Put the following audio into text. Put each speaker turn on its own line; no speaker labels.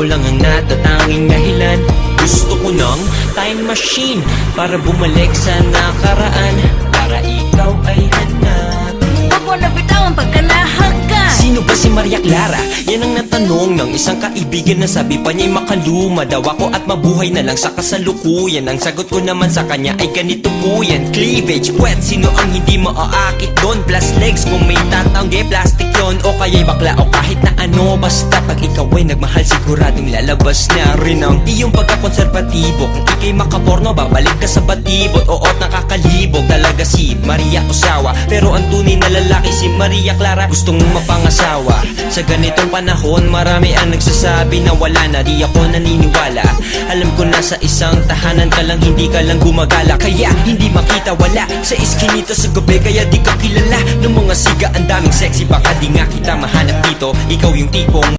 lang ang natatanging dahilan. Gusto ko ng time machine para bumalik sa nakaraan, para ikaw ay hanapin.
Huwag mo na bitawan pagka nahaga.
Sino ba si Maria Clara? Yan ang natanong ng isang kaibigan na sabi pa niya'y makaluma daw ako at mabuhay na lang sa kasalukuyan. Ang sagot ko naman sa kanya ay ganito po yan: cleavage, puwet, sino ang hindi maaakit doon? Plus legs kung may tatanggi, plastic yon. O kaya'y bakla o kahit na ano, basta pag ikaw ay nagmahal siguradong lalabas na rin ang iyong pagkakonserbatibo. Kung ika'y makaporno, babalik ka sa batibot. Oo't nakakalibog talaga si Maria Osawa, pero ang tunay na lalaki si Maria Clara. Gustong mapangasawa sa ganitong panahon, marami ang nagsasabi na wala na, di ako naniniwala. Alam ko na sa isang tahanan ka lang, hindi ka lang gumagala, kaya hindi makita wala sa iskinita sa gabi, kaya di ka kilala ng mga siga. Ang daming sexy, baka di nga kita mahanap dito. Ikaw yung tipong